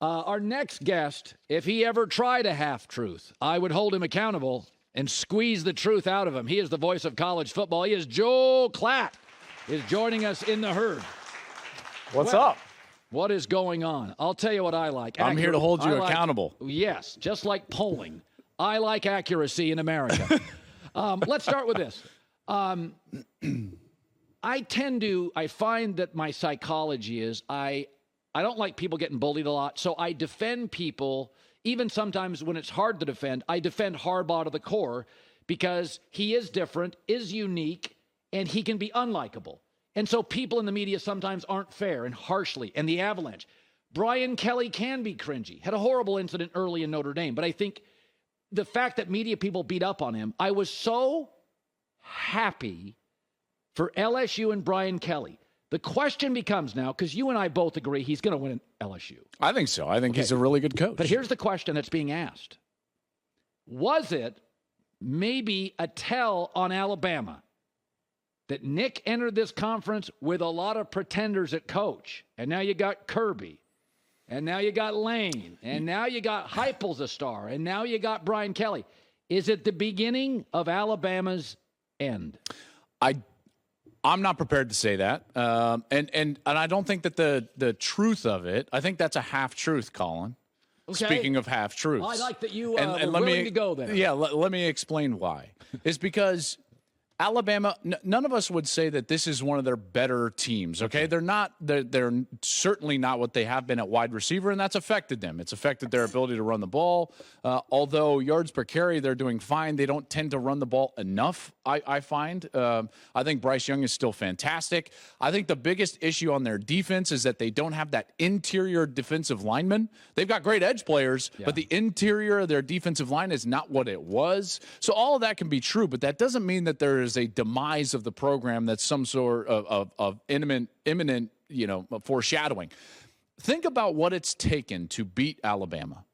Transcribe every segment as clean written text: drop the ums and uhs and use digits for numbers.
Our next guest, if he ever tried a half-truth, I would hold him accountable and squeeze the truth out of him. He is the voice of college football. He is Joel Klatt, is joining us in the herd. What's up? What is going on? I'll tell you what I like. I'm here to hold you accountable. Yes, just like polling. I like accuracy in America. Let's start with this. I find that my psychology is I don't like people getting bullied a lot, so I defend people, even sometimes when it's hard to defend. I defend Harbaugh to the core because he is different, is unique, and he can be unlikable. And so people in the media sometimes aren't fair and harshly. And the Avalanche. Brian Kelly can be cringy. Had a horrible incident early in Notre Dame, but I think the fact that media people beat up on him, I was so happy for LSU and Brian Kelly. The question becomes now, because you and I both agree he's going to win LSU. I think so. I think he's a really good coach. But here's the question that's being asked. Was it maybe a tell on Alabama that Nick entered this conference with a lot of pretenders at coach, and now you got Kirby, and now you got Lane, and now you got Heupel's a star, and now you got Brian Kelly? Is it the beginning of Alabama's end? I'm not prepared to say that, and I don't think that the truth of it. I think that's a half truth, Colin. Okay. Speaking of half truths, I like that you were willing to go there. Yeah, let me explain why. It's because Alabama, none of us would say that this is one of their better teams, okay? They're not. They're certainly not what they have been at wide receiver, and that's affected them. It's affected their ability to run the ball. Although yards per carry, they're doing fine. They don't tend to run the ball enough, I find. I think Bryce Young is still fantastic. I think the biggest issue on their defense is that they don't have that interior defensive lineman. They've got great edge players, but the interior of their defensive line is not what it was. So all of that can be true, but that doesn't mean that there is a demise of the program that's some sort of imminent, foreshadowing. Think about what it's taken to beat Alabama.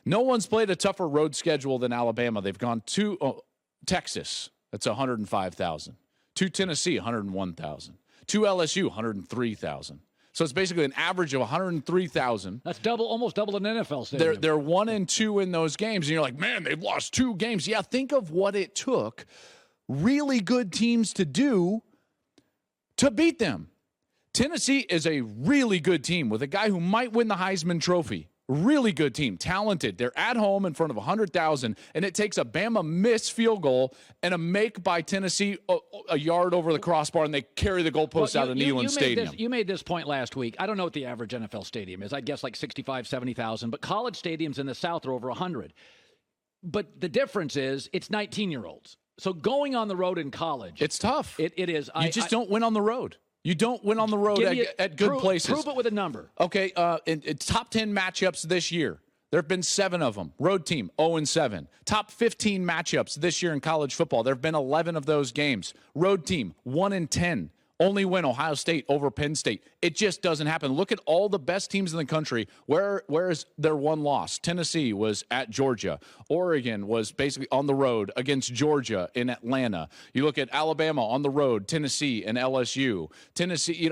No one's played a tougher road schedule than Alabama. They've gone to Texas, that's 105,000. To Tennessee, 101,000. To LSU, 103,000. So it's basically an average of 103,000. That's almost double an NFL stadium. They're 1-2 in those games, and you're like, man, they've lost 2 games. Yeah, think of what it took really good teams to do to beat them. Tennessee is a really good team with a guy who might win the Heisman Trophy. Really good team, talented. They're at home in front of 100,000, and it takes a Bama missed field goal and a make by Tennessee a yard over the crossbar, and they carry the goalpost out of Neyland Stadium. You made this point last week. I don't know what the average NFL stadium is. I'd guess like 65, 70,000, but college stadiums in the South are over 100. But the difference is it's 19-year-olds. So going on the road in college. It's tough. It is. You just don't win on the road. You don't win on the road at good places. Prove it with a number. Okay, in top 10 matchups this year, there have been 7 of them. Road team, 0-7. Top 15 matchups this year in college football, there have been 11 of those games. Road team, 1-10. Only win Ohio State over Penn State. It just doesn't happen. Look at all the best teams in the country. Where is their one loss? Tennessee was at Georgia. Oregon was basically on the road against Georgia in Atlanta. You look at Alabama on the road, Tennessee and LSU. Tennessee,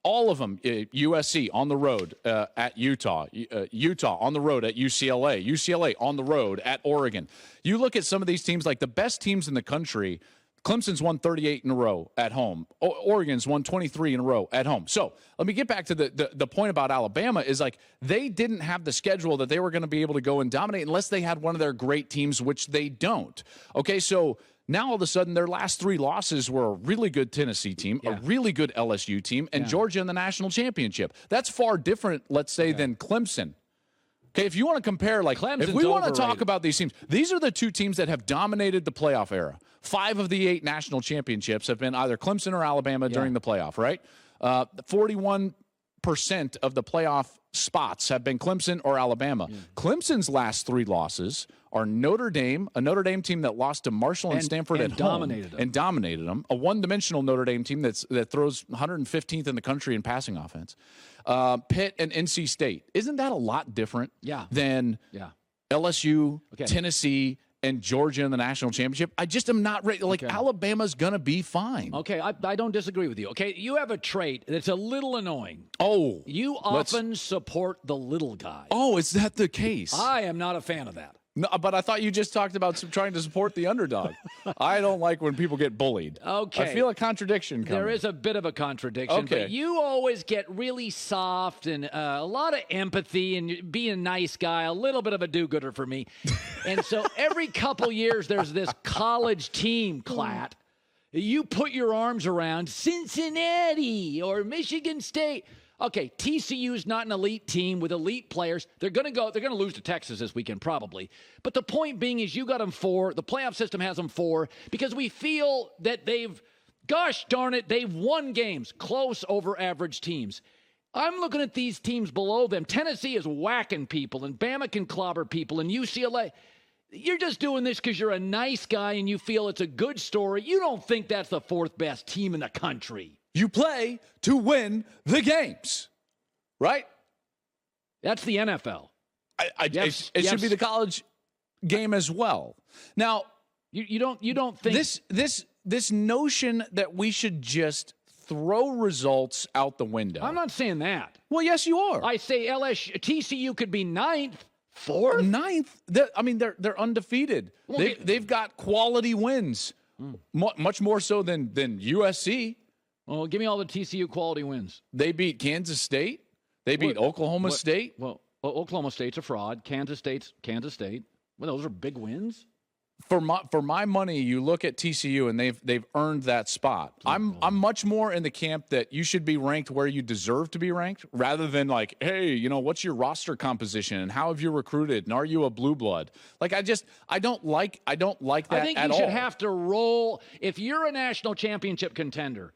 all of them. USC on the road at Utah. Utah on the road at UCLA. UCLA on the road at Oregon. You look at some of these teams, like the best teams in the country. Clemson's won 38 in a row at home. Oregon's won 23 in a row at home. So let me get back to the point about Alabama is like they didn't have the schedule that they were going to be able to go and dominate unless they had one of their great teams, which they don't. Okay, so now all of a sudden their last 3 losses were a really good Tennessee team, a really good LSU team, and Georgia in the national championship. That's far different, let's say, than Clemson. Okay, if you want to compare, like, Clemson's if we want to overrated. talk about these teams, these are the 2 teams that have dominated the playoff era. 5 of the 8 national championships have been either Clemson or Alabama during the playoff, right? 41% of the playoff spots have been Clemson or Alabama. Clemson's last 3 losses are Notre Dame, a Notre Dame team that lost to Marshall and Stanford at home and dominated them. A one-dimensional Notre Dame team that throws 115th in the country in passing offense. Pitt and NC State. Isn't that a lot different than LSU, Tennessee, and Georgia in the national championship. I just am not ready. Like, Alabama's going to be fine. Okay, I don't disagree with you. Okay, you have a trait that's a little annoying. Oh. You often support the little guy. Oh, is that the case? I am not a fan of that. No, but I thought you just talked about trying to support the underdog. I don't like when people get bullied. Okay. I feel a contradiction coming. There is a bit of a contradiction, but you always get really soft and a lot of empathy and being a nice guy, a little bit of a do-gooder for me. And so every couple years there's this college team, Klatt. You put your arms around Cincinnati or Michigan State. Okay, TCU's not an elite team with elite players. They're going to lose to Texas this weekend probably. But the point being is you got them 4. The playoff system has them 4 because we feel that they've won games close over average teams. I'm looking at these teams below them. Tennessee is whacking people, and Bama can clobber people, and UCLA. You're just doing this because you're a nice guy and you feel it's a good story. You don't think that's the 4th best team in the country. You play to win the games, right? That's the NFL. It should be the college game as well. Now, you don't think this notion that we should just throw results out the window. I'm not saying that. Well, yes, you are. I say TCU could be 9th, 4th, 9th. They're undefeated. Well, they've got quality wins, much more so than USC. Well, give me all the TCU quality wins. They beat Kansas State. They beat Oklahoma State. Well, Oklahoma State's a fraud. Kansas State's Kansas State. Well, those are big wins. For my money, you look at TCU and they've earned that spot. I'm much more in the camp that you should be ranked where you deserve to be ranked, rather than like, hey, what's your roster composition and how have you recruited and are you a blue blood? Like I don't like that at all. I think you should have to roll if you're a national championship contender.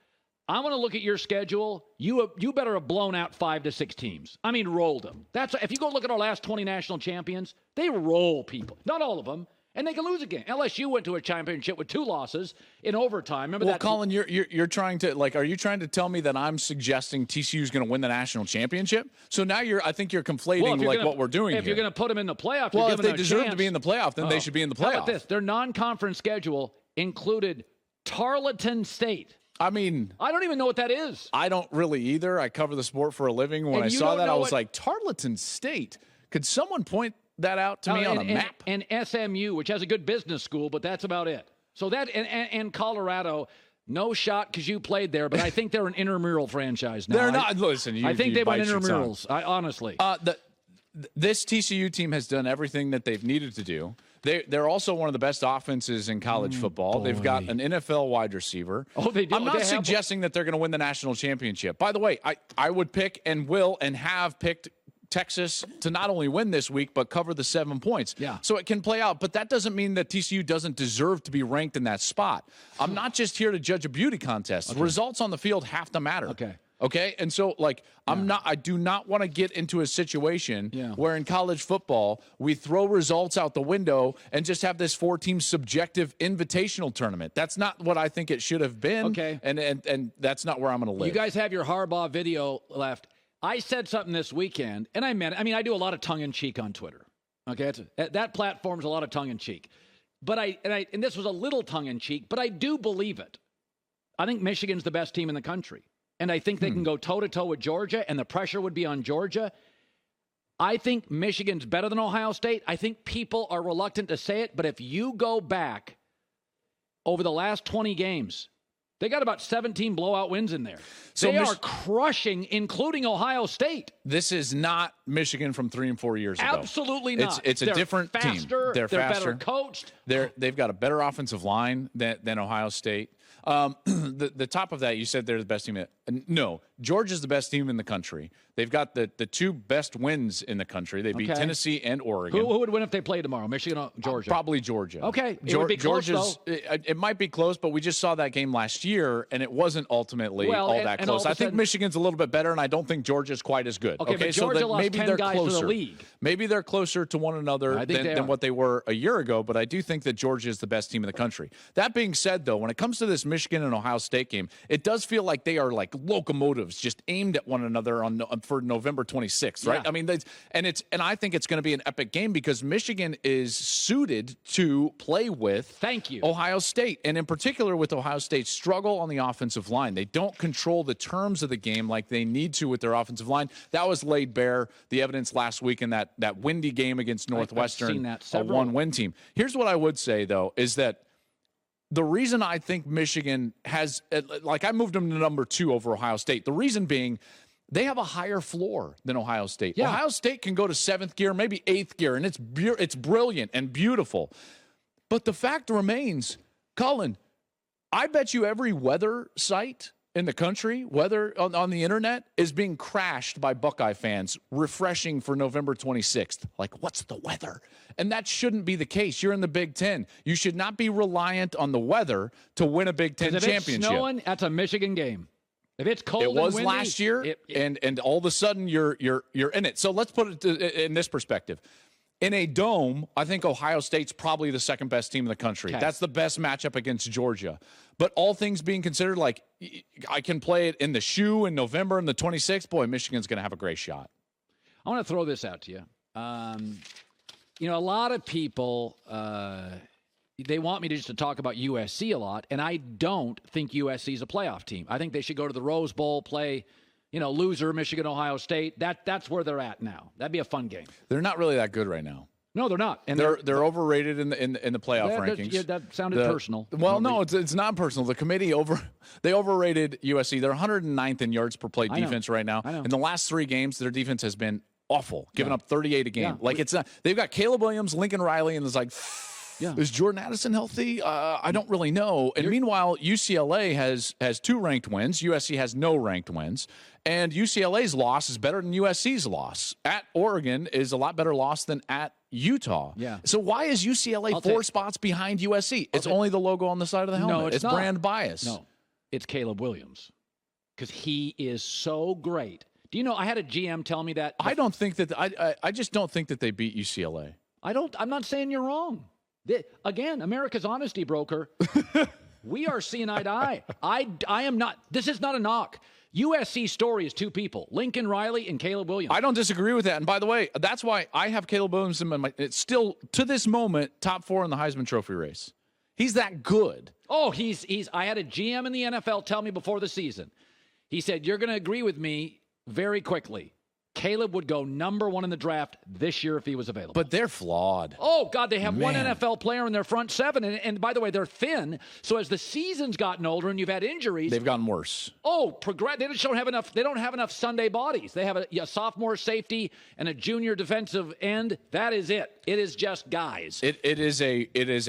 I want to look at your schedule. You better have blown out 5 to 6 teams. I mean, rolled them. If you go look at our last 20 national champions, they roll people. Not all of them. And they can lose again. LSU went to a championship with 2 losses in overtime. Remember that? Colin, you're trying to are you trying to tell me that I'm suggesting TCU is going to win the national championship? So now I think you're conflating what we're doing. If you're going to put them in the playoff, well, if they deserve to be in the playoff, then they should be in the playoff. How about this? Their non-conference schedule included Tarleton State. I mean, I don't even know what that is. I don't really either. I cover the sport for a living. When I saw that, I was like, Tarleton State. Could someone point that out to me on a map? And SMU, which has a good business school, but that's about it. So that and Colorado, no shot because you played there, but I think they're an intramural franchise now. They're not. Listen, I think they went intramurals. Honestly, this TCU team has done everything that they've needed to do. They're also one of the best offenses in college football. They've got an NFL wide receiver. Oh, they do. I'm not suggesting that they're going to win the national championship. By the way, I would pick and will and have picked Texas to not only win this week, but cover the 7 points. Yeah. So it can play out. But that doesn't mean that TCU doesn't deserve to be ranked in that spot. I'm not just here to judge a beauty contest. Okay. Results on the field have to matter. Okay. And so, I do not want to get into a situation where in college football, we throw results out the window and just have this 4-team subjective invitational tournament. That's not what I think it should have been. Okay. And that's not where I'm going to live. You guys have your Harbaugh video left. I said something this weekend, and I meant it. I mean, I do a lot of tongue-in-cheek on Twitter. Okay. That platform's a lot of tongue-in-cheek. But and this was a little tongue-in-cheek, but I do believe it. I think Michigan's the best team in the country. And I think they can go toe-to-toe with Georgia, and the pressure would be on Georgia. I think Michigan's better than Ohio State. I think people are reluctant to say it, but if you go back over the last 20 games, they got about 17 blowout wins in there. So they are crushing, including Ohio State. This is not Michigan from 3 and 4 years ago. Absolutely not. It's a different team. They're faster. Better coached. They've got a better offensive line than Ohio State. The top of that, you said they're the best team. No, Georgia's the best team in the country. They've got the 2 best wins in the country. They beat Tennessee and Oregon. Who would win if they play tomorrow, Michigan or Georgia? Probably Georgia. Okay, it would be close, though. It might be close, but we just saw that game last year, and it wasn't ultimately all that close. I think Michigan's a little bit better, and I don't think Georgia's quite as good. Okay, but Georgia lost 10 guys to the league. Maybe they're closer to one another than what they were a year ago, but I do think that Georgia is the best team in the country. That being said, though, when it comes to this Michigan and Ohio State game, it does feel like they are like locomotives just aimed at one another for November 26th, right? Yeah. I mean, and I think it's going to be an epic game because Michigan is suited to play with Ohio State, and in particular with Ohio State's struggle on the offensive line. They don't control the terms of the game like they need to with their offensive line. That was laid bare, the evidence last week in that windy game against Northwestern, a one-win team. Here's what I would say, though, is that the reason I think Michigan has, like I moved them to number 2 over Ohio State, the reason being they have a higher floor than Ohio State. Yeah. Ohio State can go to 7th gear, maybe 8th gear, and it's brilliant and beautiful. But the fact remains, Colin, I bet you every weather site in the country, weather on the internet, is being crashed by Buckeye fans refreshing for November 26th. Like, what's the weather? And that shouldn't be the case. You're in the Big Ten. You should not be reliant on the weather to win a Big Ten championship. If it's snowing, that's a Michigan game. If it's cold, it was and windy, last year, and all of a sudden you're in it. So let's put it in this perspective. In a dome, I think Ohio State's probably the second best team in the country. Okay. That's the best matchup against Georgia. But all things being considered, like I can play it in the shoe in November and the 26th. Boy, Michigan's going to have a great shot. I want to throw this out to you. A lot of people, they want me to talk about USC a lot, and I don't think USC is a playoff team. I think they should go to the Rose Bowl, play loser, Michigan, Ohio State. That's where they're at now. That'd be a fun game. They're not really that good right now. No, they're not. And they're overrated in the playoff rankings. Yeah, that sounded personal. Well, no, it's not personal. The committee overrated USC. They're 109th in yards per play defense right now. In the last 3 games, their defense has been awful, giving up 38 a game. Yeah. Like it's not. They've got Caleb Williams, Lincoln Riley, and it's like. Yeah. Is Jordan Addison healthy? I don't really know. And meanwhile, UCLA has 2 ranked wins. USC has no ranked wins. And UCLA's loss is better than USC's loss. At Oregon is a lot better loss than at Utah. Yeah. So why is UCLA 4 spots behind USC? It's only the logo on the side of the helmet. No, it's not. Brand bias. No, it's Caleb Williams because he is so great. Do you know, I had a GM tell me that. I don't think that I just don't think that they beat UCLA. I'm not saying you're wrong. Again, America's honesty broker. We are seeing eye to eye. I am not. This is not a knock. USC's story is 2 people, Lincoln Riley and Caleb Williams. I don't disagree with that. And by the way, that's why I have Caleb Williams in my. It's still to this moment top 4 in the Heisman Trophy race. He's that good. Oh, he's. I had a GM in the NFL tell me before the season. He said, "You're going to agree with me very quickly. Caleb would go number 1 in the draft this year if he was available." But they're flawed. Oh, God, they have one NFL player in their front 7. And by the way, they're thin. So as the season's gotten older and you've had injuries. They've gotten worse. Oh, they just don't have enough. They don't have enough Sunday bodies. They have a sophomore safety and a junior defensive end. That is it. It is just guys. It is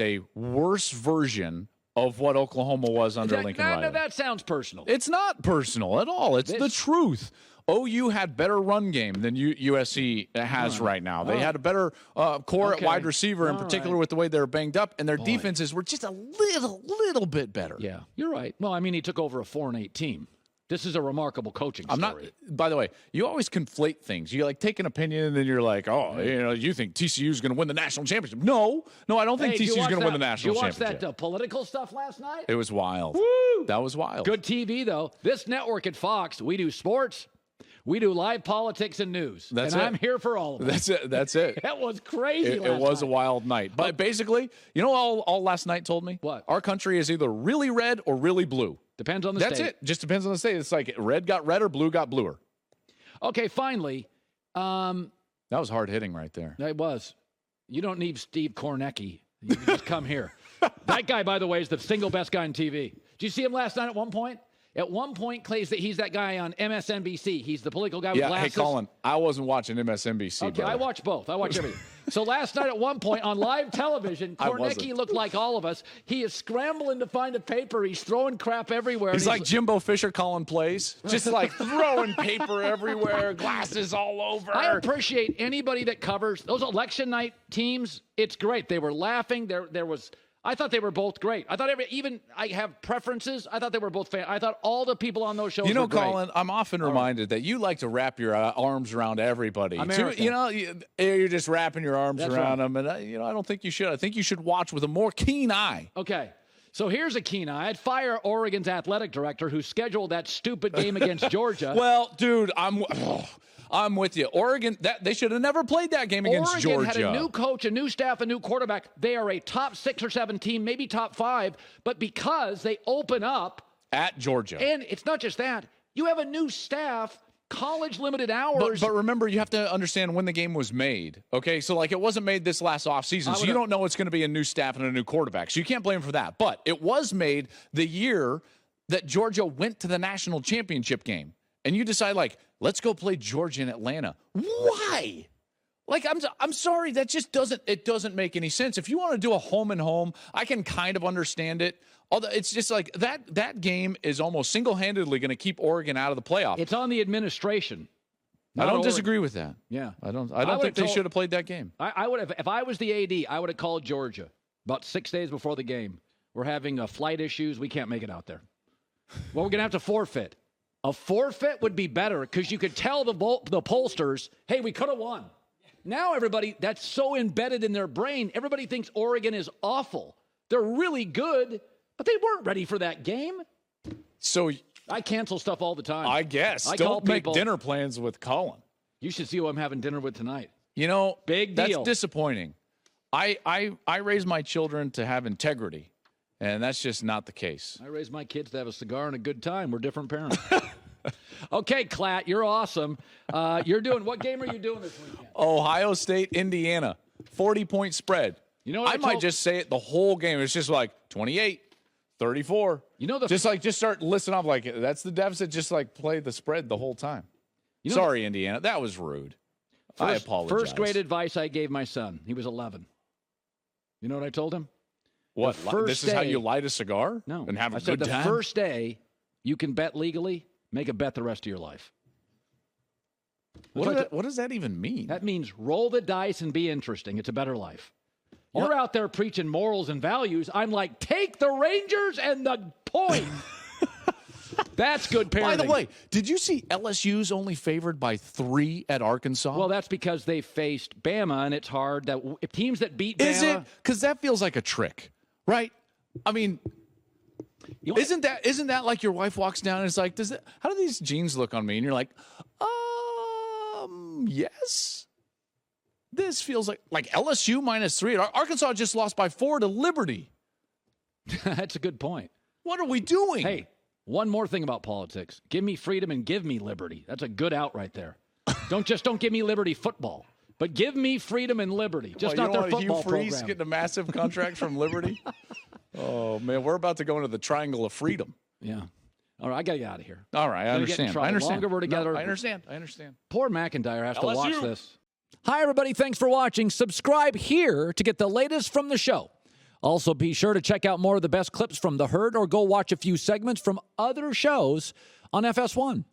a worse version of what Oklahoma was under Lincoln Riley. No, that sounds personal. It's not personal at all. It's the truth. OU had better run game than USC has right now. They had a better core at wide receiver, in particular with the way they're banged up, and their defenses were just a little bit better. Yeah, you're right. Well, I mean, he took over a 4-8 team. This is a remarkable coaching story. By the way, you always conflate things. You take an opinion and then you're like, you think TCU is going to win the national championship. No, I don't think TCU is going to win the national championship. Did you watch that political stuff last night? It was wild. Woo! That was wild. Good TV, though. This network at Fox, we do sports. We do live politics and news. I'm here for all of it. That's it. That was crazy It was a wild night. But basically, you know all last night told me? What? Our country is either really red or really blue. Depends on the state. That's it. Just depends on the state. It's like red got redder, blue got bluer. Okay, finally. That was hard hitting right there. It was. You don't need Steve Kornacki. You can just come here. That guy, by the way, is the single best guy on TV. Did you see him last night at one point? At one point, claims that he's that guy on MSNBC. He's the political guy with glasses. Hey, Colin, I wasn't watching MSNBC. Okay, brother. I watch both. I watch everything. So last night at one point on live television, Kornacki looked like all of us. He is scrambling to find a paper. He's throwing crap everywhere. He's like Jimbo Fisher calling plays. Just like throwing paper everywhere, glasses all over. I appreciate anybody that covers those election night teams. It's great. They were laughing. There was... I thought they were both great. I thought I have preferences. I thought they were both I thought all the people on those shows were great. Colin, I'm often reminded that you like to wrap your arms around everybody. America. You're just wrapping your arms around them, and I don't think you should. I think you should watch with a more keen eye. Okay. So here's a keen eye. I'd fire Oregon's athletic director who scheduled that stupid game against Georgia. Well, dude, I'm with you. Oregon, they should have never played that game against Georgia. Oregon had a new coach, a new staff, a new quarterback. They are a top 6 or 7 team, maybe top 5, but because they open up at Georgia. And it's not just that. You have a new staff, college limited hours. But remember, you have to understand when the game was made. Okay, so it wasn't made this last offseason, so you don't know it's going to be a new staff and a new quarterback. So you can't blame them for that. But it was made the year that Georgia went to the national championship game. And you decide, let's go play Georgia in Atlanta. Why? I'm sorry, that just doesn't make any sense. If you want to do a home and home, I can kind of understand it. Although it's just that game is almost single-handedly going to keep Oregon out of the playoff. It's on the administration. I don't disagree with that. Yeah. I don't think they should have played that game. I would have, if I was the AD, I would have called Georgia about 6 days before the game. We're having flight issues. We can't make it out there. Well, we're going to have to forfeit. A forfeit would be better because you could tell the pollsters, hey, we could have won. Now everybody, that's so embedded in their brain, everybody thinks Oregon is awful. They're really good, but they weren't ready for that game. So I cancel stuff all the time. I guess. Don't make dinner plans with Colin. You should see who I'm having dinner with tonight. Big deal. That's disappointing. I raise my children to have integrity. And that's just not the case. I raised my kids to have a cigar and a good time. We're different parents. Okay, Klatt, you're awesome. What game are you doing this weekend? Ohio State, Indiana, 40-point spread. You know what I might just say it the whole game. It's just 28, 34. Just start listing off that's the deficit. Just play the spread the whole time. Sorry, Indiana. That was rude. I apologize. First grade advice I gave my son. He was 11. You know what I told him? What? This is how you light a cigar? No. And have a I said good time? The first day you can bet legally, make a bet the rest of your life. What does that even mean? That means roll the dice and be interesting. It's a better life. You're out there preaching morals and values. I'm like, take the Rangers and the point. That's good parenting. By the way, did you see LSU's only favored by 3 at Arkansas? Well, that's because they faced Bama, and it's hard that if teams that beat Bama. Is it? Because that feels like a trick, right? I mean, isn't that like your wife walks down and it's like, how do these jeans look on me? And you're like, yes. This feels like LSU -3. Arkansas just lost by 4 to Liberty. That's a good point. What are we doing? Hey, one more thing about politics. Give me freedom and give me liberty. That's a good out right there. Don't give me liberty football, but give me freedom and liberty. Just not their football program. Hugh Freeze getting a massive contract from Liberty? Oh, man, we're about to go into the Triangle of Freedom. Yeah. All right, I got to get out of here. All right, I understand. The longer we're together. No, I understand. Poor McIntyre has to watch this. Hi, everybody. Thanks for watching. Subscribe here to get the latest from the show. Also, be sure to check out more of the best clips from The Herd or go watch a few segments from other shows on FS1.